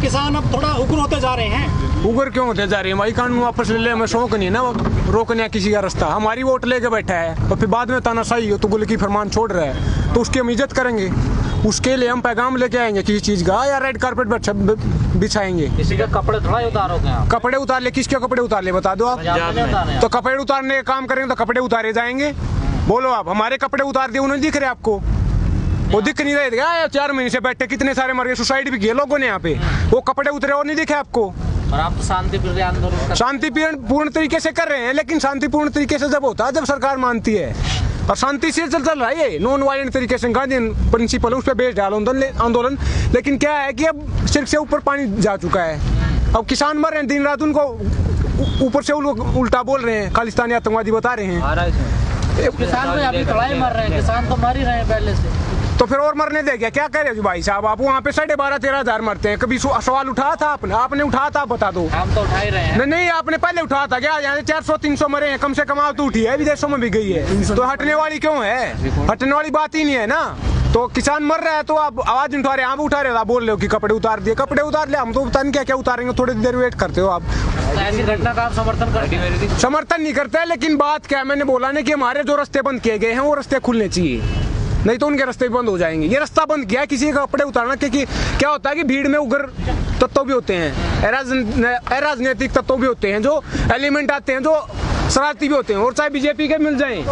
किसान अब थोड़ा उग्र होते जा रहे हैं। उग्र क्यों होते जा रहे हैं भाई? कानून वापस ले ले, हमें शौक नहीं है ना रोकने किसी का रास्ता। हमारी वोट लेके बैठा है और फिर बाद में तानाशाही हो तो गुल की फरमान छोड़ रहा है, तो उसकी हम इज्जत करेंगे। उसके लिए हम पैगाम लेके आएंगे किसी चीज का, या रेड कारपेट बिछाएंगे। किसी के कपड़े थोड़ा उतारोगे आप? कपड़े उतार ले, किसके कपड़े उतार ले बता दो आप। तो कपड़े उतारने का काम करेंगे तो कपड़े उतारे जाएंगे। बोलो आप, हमारे कपड़े उतार दिए उन्हें दिख रहे आपको? वो दिख नहीं रहे थे? 4 महीने से बैठे कितने सारे मर गए, सुसाइड भी किए लोगों ने यहाँ पे। वो कपड़े उतरे और नहीं दिखे आपको? और आप तो शांतिपूर्ण आंदोलन शांतिपूर्ण तरीके से कर रहे हैं, लेकिन शांतिपूर्ण तरीके से जब होता है जब सरकार मानती है, और शांति से चल रहा है ये नॉन वायलेंट तरीके से। गांधी प्रिंसिपल उस पर बेस्ड आंदोलन, लेकिन क्या है कि अब सिर से ऊपर पानी जा चुका है। अब किसान मर रहे हैं दिन रात, उनको ऊपर से उल्टा बोल रहे हैं, खालिस्तानी आतंकवादी बता रहे हैं। किसान तो अभी थोड़ा ही मर रहे हैं, किसान तो मर ही रहे हैं पहले से। तो फिर और मरने देंगे क्या? कह रहे हो भाई साहब आप? वहाँ पे 12,500-13,000 हजार मरते हैं। कभी सवाल उठाया था आपने उठाया था? बता दो। हम तो उठा ही रहे हैं। नहीं, आपने पहले उठाया था क्या? यहाँ 400-300 मरे हैं कम से कम, तो उठी है, विदेशों में भी गई है, तो हटने वाली क्यों है? हटने वाली बात ही नहीं है ना। तो किसान मर रहा है तो आप आवाज उठा रहे हैं, आप उठा रहे हो, आप बोल रहे हो कि कपड़े उतार दिए। कपड़े उतार ले, हम तो पता नहीं क्या क्या उतारेंगे, थोड़ी देर वेट करते हो आप। ऐसी घटना का आप समर्थन करते हैं? समर्थन नहीं करते, लेकिन बात क्या है, मैंने बोला ना कि हमारे जो रास्ते बंद किए गए हैं वो रास्ते खुलने चाहिए, नहीं तो उनके रास्ते बंद हो जाएंगे। ये रास्ता बंद किया है किसी का कपड़े उतारना, क्योंकि क्या होता है कि भीड़ में उग्र तत्व भी होते हैं, अराजनीतिक तत्व भी होते हैं, जो एलिमेंट आते हैं, जो शरारती भी होते हैं, और चाहे बीजेपी के मिल जाएं।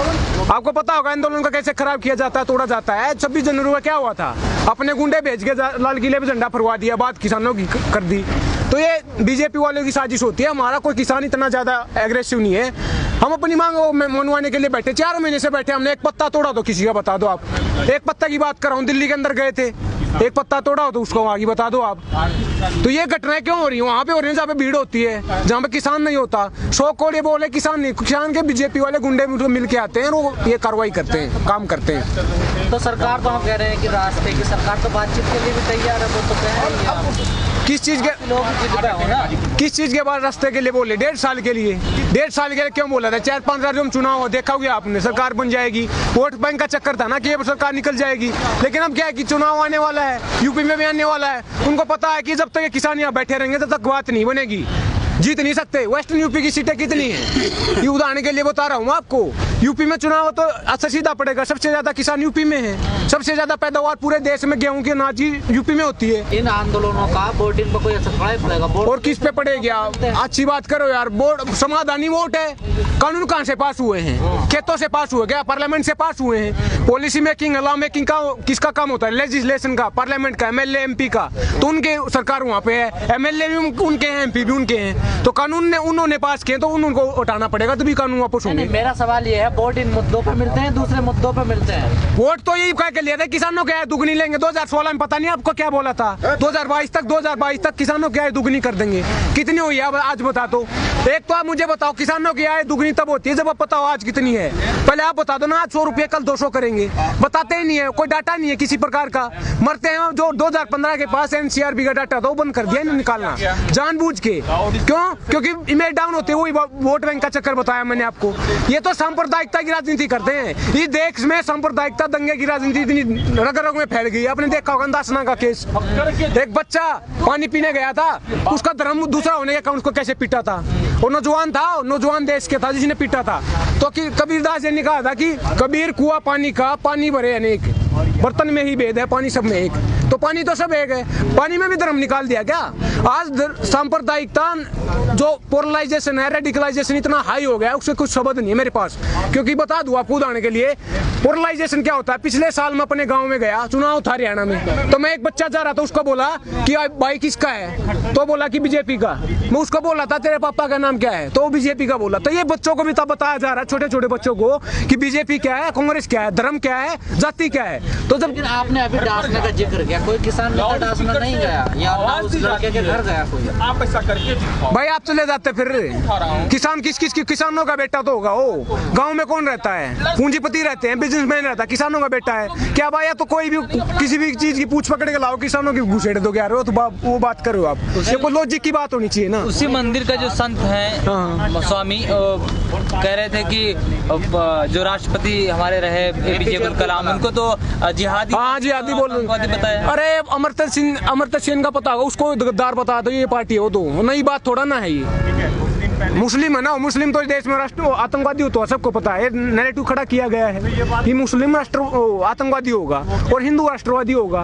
आपको पता होगा आंदोलन का कैसे खराब किया जाता है, तोड़ा जाता है। 26 जनवरी को क्या हुआ था? अपने गुंडे भेज के लाल किले पे झंडा फरवा दिया, बात किसानों की कर दी। तो ये बीजेपी वालों की साजिश होती है। हमारा कोई किसान इतना ज्यादा एग्रेसिव नहीं है, हम अपनी मांग मनवाने के लिए बैठे। 4 महीने से बैठे, हमने एक पत्ता तोड़ा तो किसी का बता दो आप। एक पत्ता की बात कर रहा हूँ, दिल्ली के अंदर गए थे, एक पत्ता तोड़ा हो तो उसको आगे बता दो आप। तो ये घटनाएं क्यों हो रही है? वहाँ पे हो रही है जहाँ पे भीड़ होती है, जहाँ पे किसान नहीं होता। 100 करोड़ ये बोले किसान नहीं, किसान के बीजेपी वाले गुंडे मिल के आते हैं और वो ये कार्रवाई करते हैं, काम करते हैं। तो सरकार तो हम कह रहे हैं कि रास्ते की सरकार तो बातचीत के लिए भी तैयार है, वो तो कह रही है। किस चीज के बाद रास्ते के लिए बोले? 1.5 साल के लिए। 1.5 साल के लिए क्यों बोला था? 4-5 हजार जो चुनाव हो, देखा होगा आपने, सरकार बन जाएगी, वोट बैंक का चक्कर था ना कि ये सरकार निकल जाएगी। लेकिन अब क्या है कि चुनाव आने वाला है, यूपी में भी आने वाला है। उनको पता है कि जब तक ये किसान यहाँ बैठे रहेंगे तब तक बात नहीं बनेगी, जीत नहीं सकते। वेस्टर्न यूपी की सीटें कितनी है, ये उदाहरण के लिए बता रहा हूँ आपको। यूपी में चुनाव तो अच्छा सीधा पड़ेगा, सबसे ज्यादा किसान यूपी में है, सबसे ज्यादा पैदावार पूरे देश में गेहूं की अनाज यूपी में होती है। इन आंदोलनों का वोटिंग पर कोई असर पड़ेगा? और किस पे पड़ेगी? अच्छी बात करो यार, वोट समाधानी वोट है। कानून कहाँ से पास हुए हैं? खेतों से पास हुए क्या? पार्लियामेंट से पास हुए हैं। पॉलिसी मेकिंग, लॉ मेकिंग का किसका काम होता है? लेजिस्लेशन का, पार्लियामेंट का, एमएलए एमपी का। तो उनके सरकार वहाँ पे है, एमएलए भी उनके हैं, एमपी भी उनके हैं। तो कानून ने उन्होंने पास किए तो उनको उठाना पड़ेगा, तभी कानून वापस होंगे। मेरा सवाल ये है, वोट इन मुद्दों पे मिलते हैं, दूसरे मुद्दों पे मिलते हैं? वोट तो यही कह के लिए थे किसानों के दुगनी लेंगे। 2016 में पता नहीं आपको क्या बोला था, 2022 तक किसानों की आय दुगनी कर देंगे। कितनी हुई है आज बता दो? एक तो आप मुझे बताओ, किसानों की आय दुगनी तब होती है जब आप बताओ आज कितनी है। पहले आप बता दो ना, आज 100 रुपये, कल 200 करेंगे। बताते ही नहीं है, कोई डाटा नहीं है किसी प्रकार का। मरते हैं जो 2015 के पास एनसीआरबी का डाटा था वो बंद कर दिया निकालना जानबूझ के। क्यों? क्योंकि इमेज डाउन होती है, वही वोट बैंक का चक्कर बताया मैंने आपको। ये तो सांप्रदायिकता की राजनीति करते हैं। इस देश में सांप्रदायिकता, दंगे की राजनीति इतनी रग रग में फैल गई है। आपने देखा होगा दासना का केस, एक बच्चा पानी पीने गया था, उसका धर्म दूसरा होने के कारण उसको कैसे पीटा था। वो नौजवान देश के था जिसने पीटा था। तो कबीरदास जी ने कहा था कि कबीर कुआं पानी का, पानी भरे अनेक, बर्तन में ही भेद है, पानी सब में एक। तो पानी तो सब एक है, पानी में भी धर्म निकाल दिया क्या? आज सांप्रदायिकता, जो पोलराइजेशन है, रेडिकलाइजेशन इतना हाई हो गया है, उससे कुछ शब्द नहीं है मेरे पास। क्योंकि बता दूं आपको उदाहरण के लिए, पोलराइजेशन क्या होता है। पिछले साल मैं अपने गांव में गया, चुनाव था हरियाणा में, तो मैं एक बच्चा जा रहा था, उसको बोला कि भाई किसका है? तो बोला कि बीजेपी का। मैं उसको बोला था तेरे पापा का नाम क्या है? तो वो बीजेपी का बोला। तो ये बच्चों को भी तब बताया जा रहा है, छोटे छोटे बच्चों को, कि बीजेपी क्या है, कांग्रेस क्या है, धर्म क्या है, जाति क्या है। तो जब आपने अभी डासने का जिक्र किया, कोई किसान नेता डासना नहीं गया या उस लड़के के घर गया कोई? आप ऐसा करके भाई आप चले जाते फिर। किसान किस किसानों का बेटा तो होगा वो। गांव में कौन रहता है? पूंजीपति रहते हैं, बिजनेसमैन रहता है, किसानों का बेटा है क्या भाई? तो कोई भी किसी भी चीज की पूछ पकड़ के लाओ, किसानों की घुसेड़ दोगे यार, तो वो बात करो आप। ये कोई लॉजिक की बात होनी चाहिए ना। उसी मंदिर का जो संत है स्वामी कह रहे थे कि जो राष्ट्रपति हमारे रहे एपीजे अब्दुल कलाम, उनको तो जिहादी, हाँ जिहादी बोल बताया। अरे अमर्त्य सेन का पता होगा, उसको गद्दार बता दो ये पार्टी हो तो नई बात थोड़ा ना है ये। मुस्लिम है ना, मुस्लिम तो इस देश में राष्ट्र आतंकवादी हो तो सबको पता है, नैरेटिव खड़ा किया गया है कि मुस्लिम राष्ट्र आतंकवादी होगा और हिंदू राष्ट्रवादी होगा।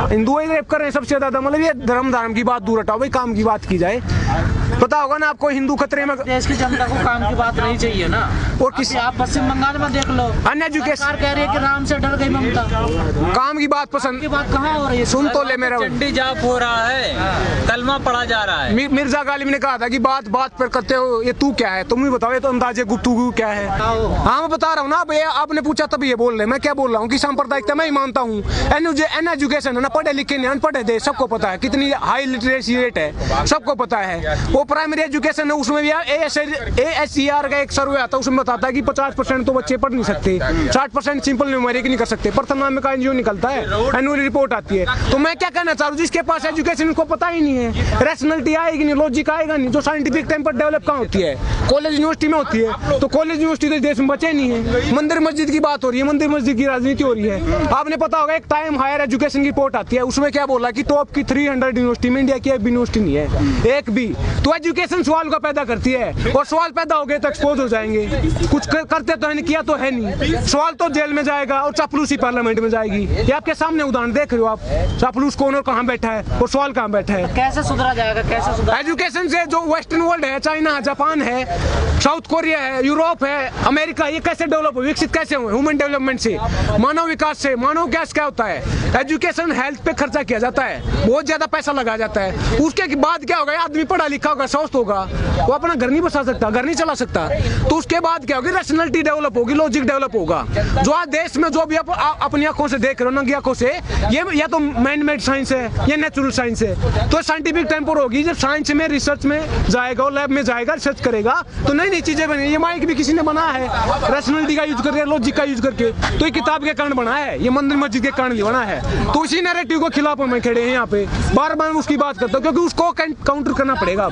हिंदू ही रेप कर रहे हैं सबसे ज्यादा, मतलब ये धर्म की बात दूर हटाओ भाई, काम की बात की जाए। पता होगा ना आपको हिंदू खतरे में। देश की जनता को काम की बात नहीं चाहिए ना। और किसी आप पश्चिम बंगाल में देख लो, अनएजुकेशन सरकार कह रही है कि राम से डर गई ममता। काम की बात पसंद की बात कहाँ हो रही है? सुन तो ले मेरा, चंडी जाप हो रहा है, कलमा पढ़ा जा रहा है। मिर्जा गालिब ने कहा था कि बात बात पर करते हो ये तू क्या है, तुम ही बताओ ये तो अंदाजे गुफ्तगू क्या है। हाँ मैं बता रहा हूँ ना, अब आपने पूछा तब ये बोल रहे, मैं क्या बोल रहा हूँ कि सांप्रदायिकता मैं ही मानता हूँ। एजुकेशन है ना, पढ़े लिखे नहीं अनपढ़े दे सबको पता है, कितनी हाई लिटरेसी रेट है सबको पता है। वो प्राइमरी एजुकेशन है, उसमें भी ASCR का एक सर्वे आता है, उसमें बताता है कि 50% तो बच्चे पढ़ नहीं सकते, 60% सिंपल न्यूमेरिक नहीं कर सकते। प्रथम नाम का एनजीओ निकलता है, एनुअल रिपोर्ट आती है। तो मैं क्या कहना चाह रहा हूँ, जिसके पास एजुकेशन को पता ही नहीं है, रैशनैलिटी आएगी नहीं, लॉजिक आएगा नहीं, जो साइंटिफिक टेम्पर डेवलप कहाँ होती है, कॉलेज यूनिवर्सिटी में होती है। तो कॉलेज यूनिवर्सिटी तो देश में बचे नहीं है। मंदिर मस्जिद की बात हो रही है, मंदिर मस्जिद की राजनीति हो रही है। आपने पता होगा एक टाइम हायर एजुकेशन की रिपोर्ट आती है, उसमें क्या बोला कि टॉप की 300 यूनिवर्सिटी में इंडिया की एक भी यूनिवर्सिटी नहीं है, एक भी। तो एजुकेशन सवाल को पैदा करती है, और सवाल पैदा हो गए तो एक्सपोज हो जाएंगे। कुछ करते तो है नहीं, किया तो है नहीं, सवाल तो जेल में जाएगा और चापलूसी पार्लियामेंट में जाएगी। ये आपके सामने उदाहरण देख रहे हो आप, चापलूस कौन और कहाँ बैठा है और सवाल कहाँ बैठा है। कैसे सुधरा जाएगा, कैसे सुधरा? एजुकेशन से जो वेस्टर्न वर्ल्ड है, चाइना, जापान है, साउथ कोरिया है, यूरोप है, अमेरिका, ये कैसे डेवलप हुए, विकसित कैसे हुए? ह्यूमन डेवलपमेंट से, मानव विकास से। मानव विकास क्या होता है? एजुकेशन हेल्थ पे खर्चा किया जाता है, बहुत ज्यादा पैसा लगाया जाता है। उसके बाद क्या होगा, आदमी पढ़ा लिखा होगा, स्वस्थ होगा, वो अपना घर नहीं बसा सकता, घर नहीं चला सकता। तो उसके बाद क्या होगी, रैशनैलिटी डेवलप होगी, लॉजिक डेवलप होगा। जो आज देश में जो भी आप अपनी आंखों से देख रहे हो, नंगी आंखों से, ये या तो मैन मेड साइंस है या नेचुरल साइंस है। तो साइंटिफिक टेम्पर होगी, जब साइंस में रिसर्च में जाएगा और लैब में जाएगा, रिसर्च करेगा तो नई नई चीजें बनेगी। ये माइक भी किसी ने बनाया है रैशनैलिटी का यूज करके, लॉजिक का यूज करके। तो ये किताब के कारण बना है, ये मंदिर मस्जिद के कारण बना है। तो इसी नैरेटिव को खिलाफ में खड़े हैं यहाँ पे, बार बार उसकी बात करता हूँ, क्योंकि उसको काउंटर करना पड़ेगा,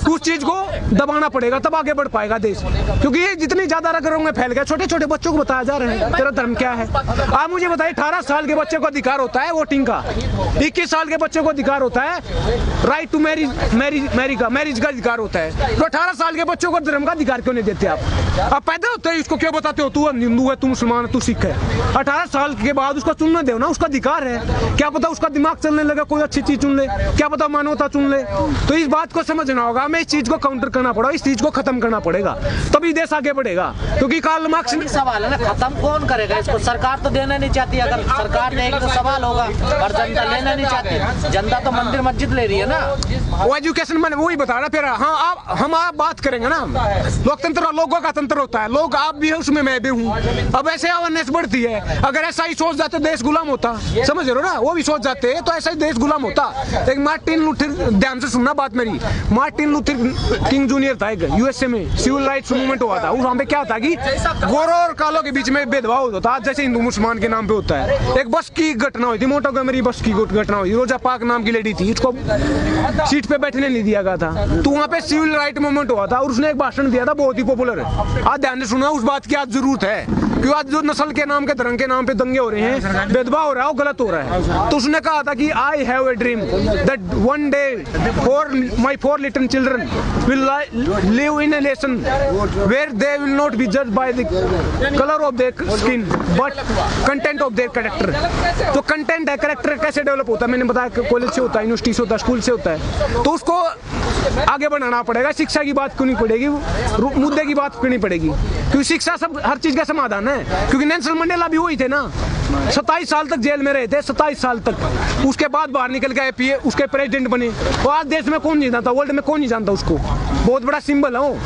उस चीज को दबाना पड़ेगा, तब आगे बढ़ पाएगा देश। क्योंकि ये जितनी ज्यादा रगरों में फैल गया, छोटे छोटे बच्चों को बताया जा रहा है तेरा धर्म क्या है। आप मुझे बताइए, 18 साल के बच्चे को अधिकार होता है वोटिंग का, 21 साल के बच्चे को अधिकार होता है राइट टू मैरिज का अधिकार होता है। तो 18 साल के बच्चों को धर्म का अधिकार क्यों नहीं देते आप पैदा होते हैं, इसको क्यों बताते हो तू हिंदू है, तू मुसलमान है, तू सिख है। 18 साल के बाद उसको चुनने दो ना, उसका अधिकार है। क्या पता उसका दिमाग चलने लगा, कोई अच्छी चीज चुन ले, क्या पता मानवता चुन ले। तो इस बात को समझना होगा, हमें इस चीज को काउंटर करना पड़ेगा, इस चीज को खत्म करना पड़ेगा, तभी देश आगे बढ़ेगा। क्योंकि कार्ल मार्क्स सवाल है ना, खत्म कौन करेगा इसको? सरकार तो देना नहीं चाहती, अगर सरकार देगी तो सवाल होगा, और जनता लेना नहीं चाहती। जनता तो मंदिर मस्जिद ले रही है ना, वो एजुकेशन मैंने वही बता रहा। फिर हाँ हम आप बात करेंगे ना, लोकतंत्र लोगों का तंत्र होता है, लोग आप भी है उसमें, मैं भी हूँ। अब ऐसे अवेयरनेस बढ़ती है, अगर ऐसा ही सोच जाते देश गुलाम होता, समझ रहे हो ना, वो भी सोच जाते तो ऐसा ही देश गुलाम होता। एक मार्टिन लूथर, ध्यान से सुनना बात मेरी, मार्टिन लूथर किंग जूनियर था एक USA में, सिविल राइट्स मूवमेंट हुआ था। वहाँ पे क्या था कि गोरों और कालों के बीच में भेदभाव होता था, जैसे हिंदू मुसलमान के नाम पे होता है। एक बस की घटना हुई थी, मोंटगोमरी बस की घटना हुई, रोजा पार्क नाम की लेडी थी, उसको सीट पे बैठने नहीं दिया गया था। तो वहाँ पे सिविल राइट मूवमेंट हुआ था और उसने एक भाषण दिया था, बहुत ही पॉपुलर है। आज ध्यान से सुना, उस बात की आज जरूरत है, क्योंकि आज जो नस्ल के नाम के, धर्म के नाम पे दंगे हो रहे हैं, भेदभाव हो रहा है, वो गलत हो रहा है। तो उसने कहा था कि I have a dream that one day my 4 little children will live in a nation where they will not be judged by the colour of their skin but content of their character. तो content है, character कैसे develop होता है, मैंने बताया college से होता है, यूनिवर्सिटी से होता है, स्कूल से होता है। तो उसको आगे बढ़ाना पड़ेगा, शिक्षा की बात क्यों नहीं पड़ेगी, मुद्दे की बात क्यों नहीं पड़ेगी, क्योंकि शिक्षा सब हर चीज का समाधान है। क्योंकि नेल्सन मंडेला भी वही थे ना, 27 साल तक जेल में रहे थे, 27 साल तक, उसके बाद बाहर निकल के आए, उसके प्रेसिडेंट बने। तो आज देश में कौन नहीं जानता, वर्ल्ड में कौन नहीं जानता उसको, बहुत बड़ा सिंबल है वो।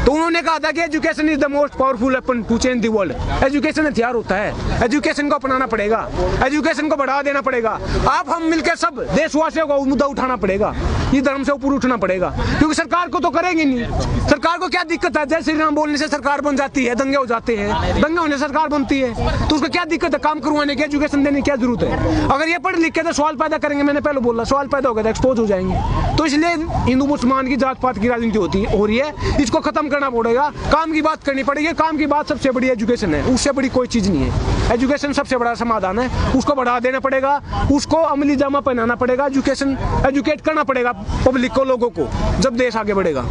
तो उन्होंने कहा था कि education is the most powerful weapon to change the world. Education हथियार होता है, एजुकेशन को अपनाना पड़ेगा, एजुकेशन को बढ़ावा देना पड़ेगा। आप हम मिलकर सब देशवासियों को मुद्दा उठाना पड़ेगा, ये धर्म से ऊपर उठना पड़ेगा, क्योंकि सरकार को तो करेंगे नहीं। सरकार को क्या दिक्कत है, जय श्री राम बोलने से सरकार बन जाती है, दंगे हो जाते हैं, दंगे होने से सरकार बनती है। तो उसको क्या दिक्कत है, काम करवाने की, एजुकेशन देने की क्या जरूरत है? अगर ये पढ़ लिख के तो सवाल पैदा करेंगे, मैंने पहले बोला, सवाल पैदा हो गया तो एक्सपोज हो जाएंगे। तो इसलिए हिंदू मुसलमान की जात पात की राजनीति हो रही है, इसको खत्म करना पड़ेगा, काम की बात करनी पड़ेगी। काम की बात सबसे बड़ी एजुकेशन है, उससे बड़ी कोई चीज नहीं है। एजुकेशन सबसे बड़ा समाधान है, उसको बढ़ा देना पड़ेगा, उसको अमली जामा पहनाना पड़ेगा, एजुकेट करना पड़ेगा पब्लिक को, लोगों को, जब देश आगे बढ़ेगा।